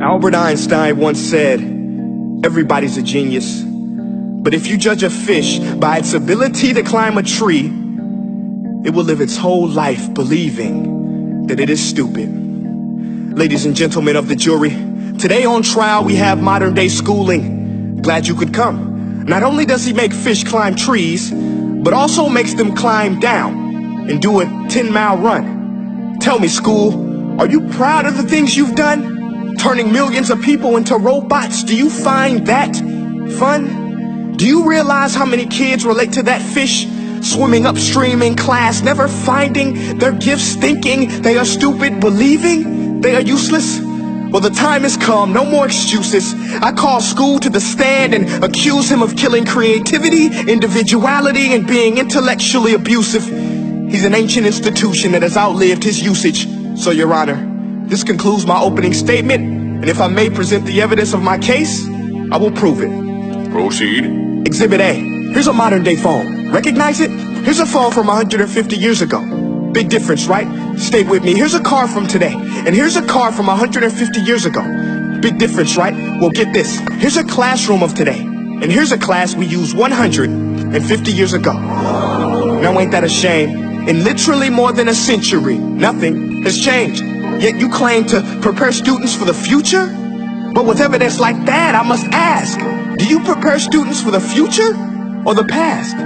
Albert Einstein once said, everybody's a genius. But if you judge a fish by its ability to climb a tree, it will live its whole life believing that it is stupid. Ladies and gentlemen of the jury, today on trial we have modern day schooling. Glad you could come. Not only does he make fish climb trees, but also makes them climb down and do a 10-mile run. Tell me, school, are you proud of the things you've done? Turning millions of people into robots, do you find that fun? Do you realize how many kids relate to that fish? Swimming upstream in class, never finding their gifts, thinking they are stupid, believing they are useless? Well, the time has come, no more excuses. I call school to the stand and accuse him of killing creativity, individuality, and being intellectually abusive. He's an ancient institution that has outlived his usage. So, Your Honor, this concludes my opening statement, and if I may present the evidence of my case, I will prove it. Proceed. Exhibit A. Here's a modern day phone. Recognize it? Here's a phone from 150 years ago. Big difference, right? Stay with me. Here's a car from today, and here's a car from 150 years ago. Big difference, right? Well, get this. Here's a classroom of today, and here's a class we used 150 years ago. Now, ain't that a shame? In literally more than a century, nothing has changed. Yet you claim to prepare students for the future? But with evidence like that, I must ask, do you prepare students for the future or the past?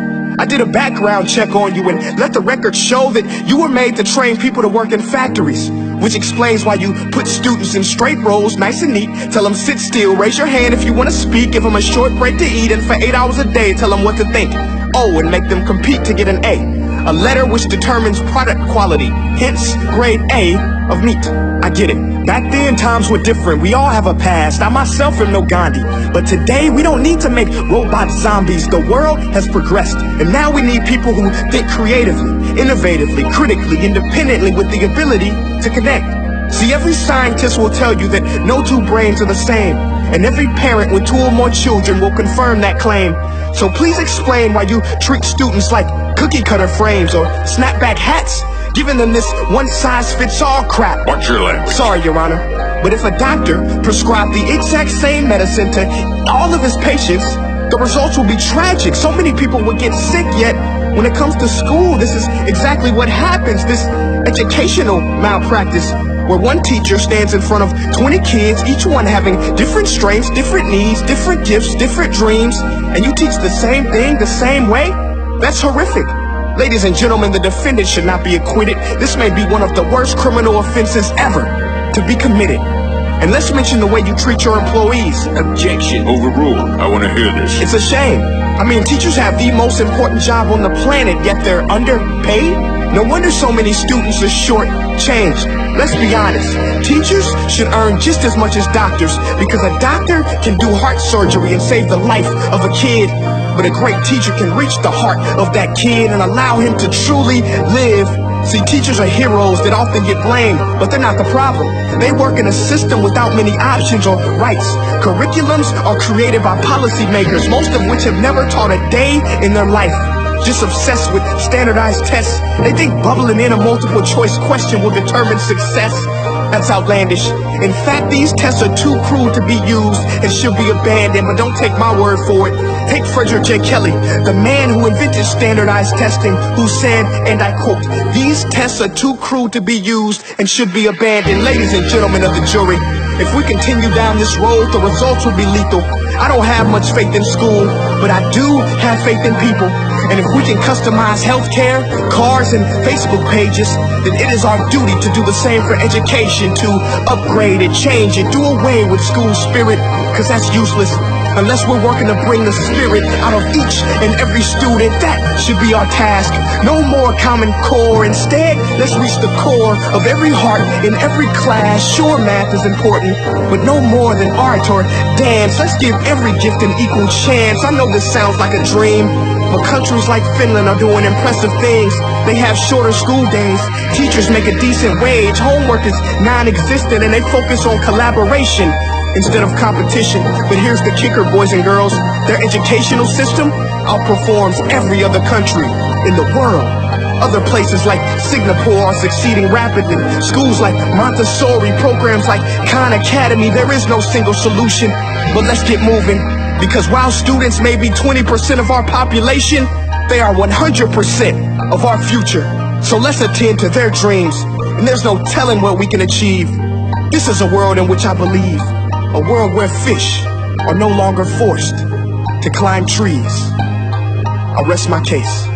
I did a background check on you and let the record show that you were made to train people to work in factories, which explains why you put students in straight rows, nice and neat, tell them sit still, raise your hand if you want to speak, give them a short break to eat, and for 8 hours a day tell them what to think. Oh, and make them compete to get an A letter which determines product quality, hence grade A of meat. I get it. Back then, times were different. We all have a past. I myself am no Gandhi. But today, we don't need to make robot zombies. The world has progressed. And now we need people who think creatively, innovatively, critically, independently, with the ability to connect. See, every scientist will tell you that no two brains are the same. And every parent with 2 or more children will confirm that claim. So please explain why you treat students like cookie cutter frames or snapback hats, giving them this one-size-fits-all crap. Watch your language. Sorry, Your Honor, but if a doctor prescribed the exact same medicine to all of his patients, the results will be tragic. So many people would get sick, yet when it comes to school, this is exactly what happens, this educational malpractice, where one teacher stands in front of 20 kids, each one having different strengths, different needs, different gifts, different dreams, and you teach the same thing the same way? That's horrific. Ladies and gentlemen, the defendant should not be acquitted. This may be one of the worst criminal offenses ever to be committed. And let's mention the way you treat your employees. Objection. Overruled. I want to hear this. It's a shame. I mean, teachers have the most important job on the planet, yet they're underpaid? No wonder so many students are short-changed. Let's be honest. Teachers should earn just as much as doctors, because a doctor can do heart surgery and save the life of a kid, but a great teacher can reach the heart of that kid and allow him to truly live. See, teachers are heroes that often get blamed, but they're not the problem. They work in a system without many options or rights. Curriculums are created by policymakers, most of which have never taught a day in their life. Just obsessed with standardized tests. They think bubbling in a multiple choice question will determine success. That's outlandish. In fact, these tests are too cruel to be used and should be abandoned, but don't take my word for it. Take Frederick J. Kelly, the man who invented standardized testing, who said, and I quote, "These tests are too cruel to be used and should be abandoned." Ladies and gentlemen of the jury, if we continue down this road, the results will be lethal. I don't have much faith in school, but I do have faith in people. And if we can customize healthcare, cars, and Facebook pages, then it is our duty to do the same for education, to upgrade and change and do away with school spirit, because that's useless. Unless we're working to bring the spirit out of each and every student, that should be our task. No more Common Core. Instead, let's reach the core of every heart in every class. Sure, math is important, but no more than art or dance. Let's give every gift an equal chance. I know this sounds like a dream, but countries like Finland are doing impressive things. They have shorter school days. Teachers make a decent wage. Homework is non-existent, and they focus on collaboration instead of competition. But here's the kicker, boys and girls. Their educational system outperforms every other country in the world. Other places like Singapore are succeeding rapidly. Schools like Montessori, programs like Khan Academy. There is no single solution, but let's get moving. Because while students may be 20% of our population, they are 100% of our future. So let's attend to their dreams, and there's no telling what we can achieve. This is a world in which I believe, a world where fish are no longer forced to climb trees. I rest my case.